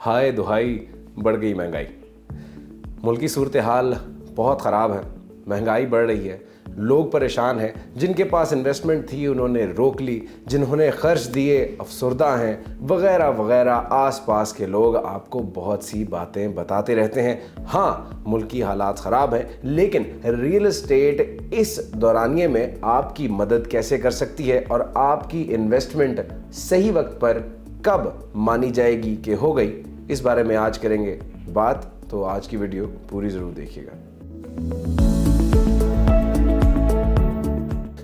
हाय दुहाई, बढ़ गई महंगाई। मुल्क की सूरत हाल बहुत ख़राब है। महंगाई बढ़ रही है, लोग परेशान हैं। जिनके पास इन्वेस्टमेंट थी उन्होंने रोक ली, जिन्होंने खर्च दिए अफसरदा हैं, वगैरह वगैरह। आसपास के लोग आपको बहुत सी बातें बताते रहते हैं। हाँ, मुल्क की हालात ख़राब हैं, लेकिन रियल एस्टेट इस दौरानिए में आपकी मदद कैसे कर सकती है और आपकी इन्वेस्टमेंट सही वक्त पर कब मानी जाएगी कि हो गई, इस बारे में आज करेंगे बात। तो आज की वीडियो पूरी ज़रूर देखिएगा।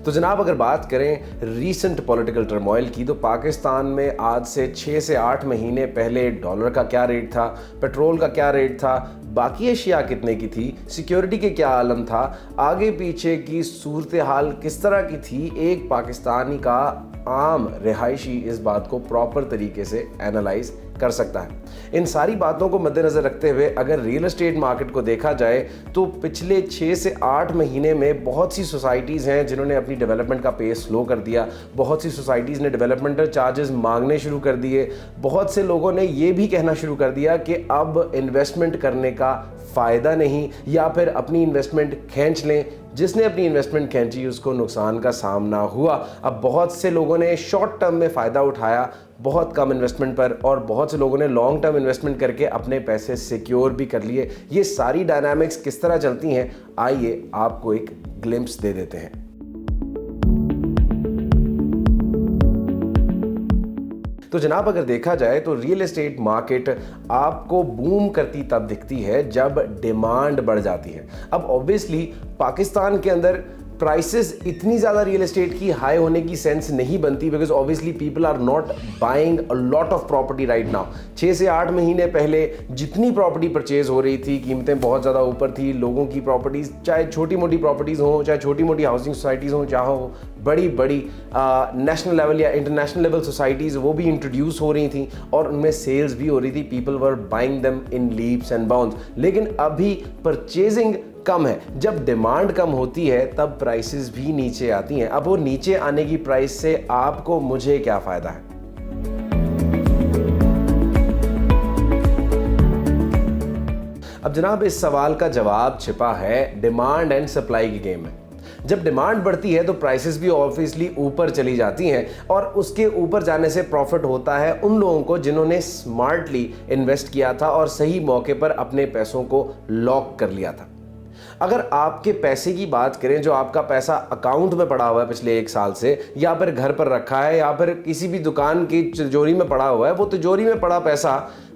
तो जनाब, अगर बात करें रीसेंट पॉलिटिकल टर्मोइल की, तो पाकिस्तान में आज से 6 से 8 महीने पहले डॉलर का क्या रेट था, पेट्रोल का क्या रेट था, बाकी अशिया कितने की थी, सिक्योरिटी के क्या आलम था, आगे पीछे की सूरत हाल किस तरह की थी, एक पाकिस्तानी का आम रिहायशी इस बात को प्रॉपर तरीके से एनालाइज कर सकता है। इन सारी बातों को मद्देनज़र रखते हुए अगर रियल एस्टेट मार्केट को देखा जाए तो पिछले 6 से 8 महीने में बहुत सी सोसाइटीज़ हैं जिन्होंने अपनी डेवलपमेंट का पेस स्लो कर दिया। बहुत सी सोसाइटीज़ ने डेवलपमेंटल चार्जेस मांगने शुरू कर दिए। बहुत से लोगों ने ये भी कहना शुरू कर दिया कि अब इन्वेस्टमेंट करने का फ़ायदा नहीं, या फिर अपनी इन्वेस्टमेंट खींच लें। जिसने अपनी इन्वेस्टमेंट खींची उसको नुकसान का सामना हुआ। अब बहुत से लोगों ने शॉर्ट टर्म में फ़ायदा उठाया बहुत कम इन्वेस्टमेंट पर, और बहुत से लोगों ने लॉन्ग टर्म इन्वेस्टमेंट करके अपने पैसे सिक्योर भी कर लिए। ये सारी डायनामिक्स किस तरह चलती हैं, आइए आपको एक ग्लिम्प्स दे देते हैं। तो जनाब, अगर देखा जाए तो रियल एस्टेट मार्केट आपको बूम करती तब दिखती है जब डिमांड बढ़ जाती है। अब ऑब्वियसली पाकिस्तान के अंदर प्राइसेस इतनी ज़्यादा रियल एस्टेट की हाई होने की सेंस नहीं बनती, because obviously people are not buying a lot of property right now. 6 से 8 महीने पहले जितनी प्रॉपर्टी परचेज हो रही थी, कीमतें बहुत ज़्यादा ऊपर थी। लोगों की प्रॉपर्टीज़, चाहे छोटी मोटी प्रॉपर्टीज़ हों, चाहे छोटी मोटी हाउसिंग सोसाइटीज़ हों, चाहे हो बड़ी बड़ी नेशनल लेवल या इंटरनेशनल लेवल सोसाइटीज़, वो भी इंट्रोड्यूस हो रही थी और उनमें सेल्स भी हो रही थी। People were buying them in leaps and bounds. लेकिन अभी परचेजिंग कम है। जब डिमांड कम होती है तब प्राइसेस भी नीचे आती हैं। अब वो नीचे आने की प्राइस से आपको मुझे क्या फ़ायदा है? अब जनाब, इस सवाल का जवाब छिपा है डिमांड एंड सप्लाई की गेम में। जब डिमांड बढ़ती है तो प्राइसेस भी ऑब्वियसली ऊपर चली जाती हैं, और उसके ऊपर जाने से प्रॉफिट होता है उन लोगों को जिन्होंने स्मार्टली इन्वेस्ट किया था और सही मौके पर अपने पैसों को लॉक कर लिया था। अगर आपके पैसे की बात करें, जो आपका पैसा अकाउंट में पड़ा हुआ है पिछले 1 साल से, या फिर घर पर रखा है, या फिर किसी भी दुकान की तिजोरी में पड़ा हुआ है, वो तिजोरी में पड़ा पैसा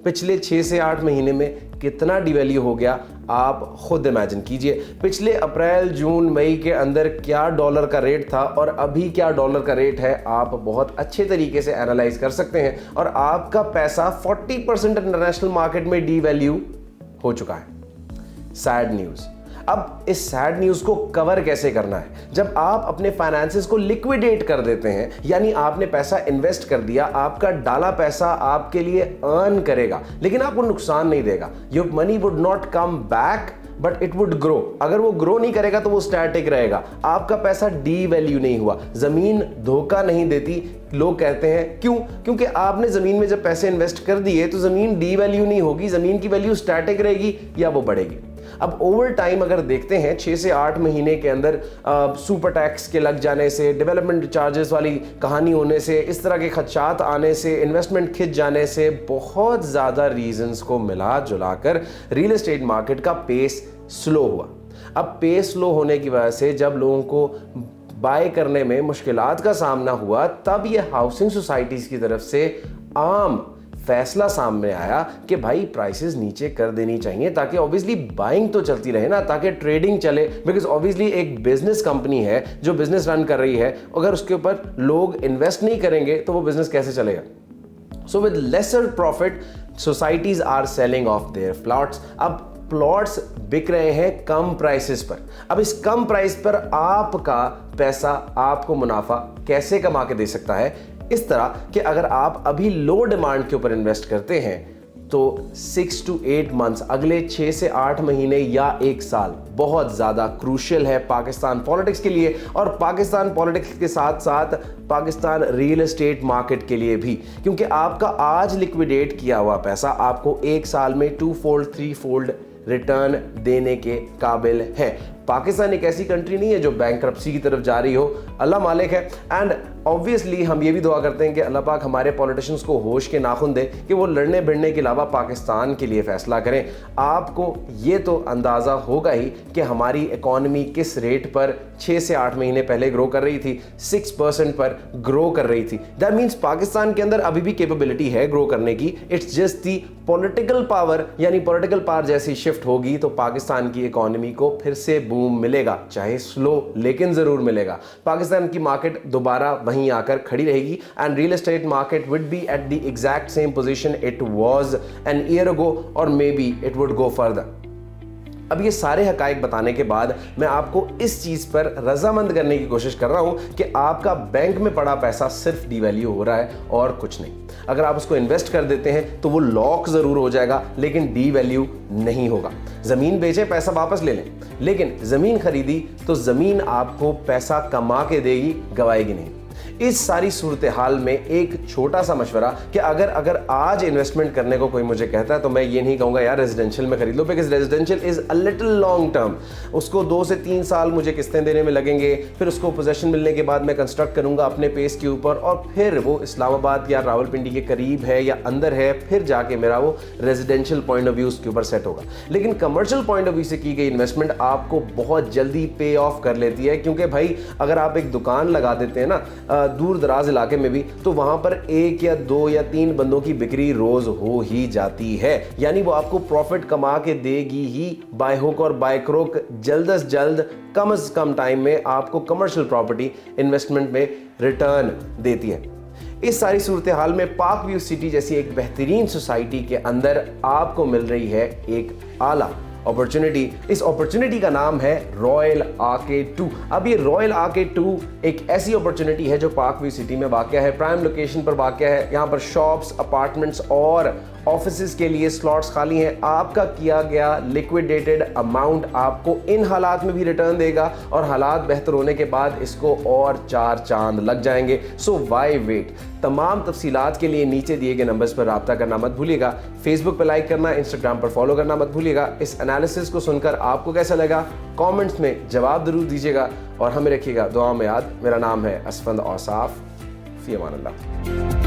पिछले 6 से 8 महीने में कितना डिवैल्यू हो गया, आप खुद इमेजिन कीजिए। पिछले अप्रैल, जून, मई के अंदर क्या डॉलर का रेट था और अभी क्या डॉलर का रेट है, आप बहुत अच्छे तरीके से एनालाइज कर सकते हैं। और आपका पैसा 40% इंटरनेशनल मार्केट में डिवैल्यू हो चुका है। Sad news. अब इस सैड न्यूज़ को कवर कैसे करना है? जब आप अपने फाइनेंसेस को लिक्विडेट कर देते हैं, यानी आपने पैसा इन्वेस्ट कर दिया, आपका डाला पैसा आपके लिए अर्न करेगा लेकिन आपको नुकसान नहीं देगा। Your money would not come back but it would grow. अगर वो ग्रो नहीं करेगा तो वो स्टैटिक रहेगा। आपका पैसा डी वैल्यू नहीं हुआ। ज़मीन धोखा नहीं देती। लोग कहते हैं क्यों? क्योंकि आपने ज़मीन में जब पैसे इन्वेस्ट कर दिए तो ज़मीन डी वैल्यू नहीं होगी, ज़मीन की वैल्यू स्टैटिक रहेगी या वो बढ़ेगी। अब ओवर टाइम अगर देखते हैं 6 से 8 महीने के अंदर सुपर टैक्स के लग जाने से, डेवलपमेंट चार्जेस वाली कहानी होने से, इस तरह के खदशात आने से, इन्वेस्टमेंट खिंच जाने से, बहुत ज़्यादा रीजंस को मिला जुलाकर रियल एस्टेट मार्केट का पेस स्लो हुआ। अब पेस स्लो होने की वजह से जब लोगों को बाय करने में मुश्किलात का सामना हुआ, तब ये हाउसिंग सोसाइटीज़ की तरफ से आम फैसला सामने आया कि भाई प्राइसेस नीचे कर देनी चाहिए, ताकि ऑब्वियसली बाइंग तो चलती रहे ना, ताकि ट्रेडिंग चले। बिकॉज ऑब्वियसली एक बिजनेस कंपनी है जो बिजनेस रन कर रही है, अगर उसके ऊपर लोग इन्वेस्ट नहीं करेंगे तो वो बिजनेस कैसे चलेगा? So with lesser profit societies are selling off their plots. अब प्लॉट्स बिक रहे हैं कम प्राइसेस पर। अब इस कम प्राइस पर आपका पैसा आपको मुनाफा कैसे कमा के दे सकता है? इस तरह कि अगर आप अभी लो डिमांड के ऊपर इन्वेस्ट करते हैं तो 6 to 8 मंथ्स, अगले 6 से 8 महीने या 1 साल बहुत ज़्यादा क्रूशियल है पाकिस्तान पॉलिटिक्स के लिए। और पाकिस्तान पॉलिटिक्स के साथ साथ पाकिस्तान रियल एस्टेट मार्केट के लिए भी, क्योंकि आपका आज लिक्विडेट किया हुआ पैसा आपको 1 साल में 2 फोल्ड 3 फोल्ड रिटर्न देने के काबिल है। पाकिस्तान एक ऐसी कंट्री नहीं है जो बैंकरप्सी की तरफ जा रही हो, अल्लाह मालिक है। एंड ऑब्वियसली हम ये भी दुआ करते हैं कि अल्लाह पाक हमारे पॉलिटिशियंस को होश के नाखुन दे कि वो लड़ने भिड़ने के अलावा पाकिस्तान के लिए फैसला करें। आपको ये तो अंदाज़ा होगा ही कि हमारी इकॉनमी किस रेट पर 6 से 8 महीने पहले ग्रो कर रही थी, 6% पर ग्रो कर रही थी। दैट मीन्स पाकिस्तान के अंदर अभी भी कैपेबिलिटी है ग्रो करने की। It's just the political power, यानी पॉलिटिकल पावर जैसी शिफ्ट होगी तो पाकिस्तान की इकॉनमी को फिर से बूम मिलेगा, चाहे स्लो लेकिन जरूर मिलेगा। पाकिस्तान की मार्केट दोबारा वहीं आकर खड़ी रहेगी and real estate market would be at the exact same position it was an year ago और maybe it would go further. अब ये सारे हकाइक बताने के बाद मैं आपको इस चीज़ पर रजामंद करने की कोशिश कर रहा हूं कि आपका बैंक में पड़ा पैसा सिर्फ डिवैल्यू हो रहा है और कुछ नहीं। अगर आप उसको इन्वेस्ट कर देते हैं तो वो लॉक ज़रूर हो जाएगा लेकिन डिवैल्यू नहीं होगा। ज़मीन बेचे पैसा वापस ले लें, लेकिन ज़मीन खरीदी तो ज़मीन आपको पैसा कमा के देगी, गवाएगी नहीं। इस सारी सूरत हाल में एक छोटा सा मशवरा कि अगर आज इन्वेस्टमेंट करने को कोई मुझे कहता है तो मैं ये नहीं कहूँगा यार रेजिडेंशियल में खरीद लो, because residential is a little long term. उसको 2 से 3 साल मुझे किस्तें देने में लगेंगे, फिर उसको पोजेशन मिलने के बाद मैं कंस्ट्रक्ट करूँगा अपने पेस के ऊपर और फिर वो इस्लामाबाद या रावलपिंडी के करीब है या अंदर है, फिर जाके मेरा वो रेजिडेंशियल पॉइंट ऑफ व्यू उसके ऊपर सेट होगा। लेकिन कमर्शियल पॉइंट ऑफ व्यू से की गई इन्वेस्टमेंट आपको बहुत जल्दी पे ऑफ कर लेती है, क्योंकि भाई अगर आप एक दुकान लगा देते हैं ना दूर दराज इलाके में भी, तो वहां पर 1 या 2 या 3 बंदों की बिक्री रोज हो ही जाती है, यानी वो आपको प्रॉफिट कमा के देगी ही बाय हुक और बाय क्रोक। जल्द से जल्द कम से कम टाइम में आपको कमर्शियल प्रॉपर्टी इन्वेस्टमेंट में रिटर्न देती है। इस सारी सूरत हाल में पाक व्यू सिटी जैसी एक बेहतरीन सोसाइटी के अंदर आपको मिल रही है एक आला अपॉर्चुनिटी। इस अपॉर्चुनिटी का नाम है रॉयल आर्केड 2। अब ये रॉयल आर्केड 2 एक ऐसी अपॉर्चुनिटी है जो पार्क व्यू सिटी में वाक़या है, प्राइम लोकेशन पर वाक़या है। यहाँ पर शॉप्स, अपार्टमेंट्स और ऑफिसेज के लिए स्लॉट्स खाली हैं। आपका किया गया लिक्विडेटेड अमाउंट आपको इन हालात में भी रिटर्न देगा और हालात बेहतर होने के बाद इसको और 4 चांद लग जाएंगे। सो वाई वेट। तमाम तफसीलात के लिए नीचे दिए गए नंबर्स पर रब्ता करना मत भूलिएगा। फेसबुक पर लाइक करना, इंस्टाग्राम पर फॉलो करना मत भूलिएगा। इस एनालिसिस को सुनकर आपको कैसा लगा कमेंट्स में जवाब जरूर दीजिएगा और हमें रखिएगा दुआ में याद। मेरा नाम है असफंद औसाफ। फी अमान अल्लाह।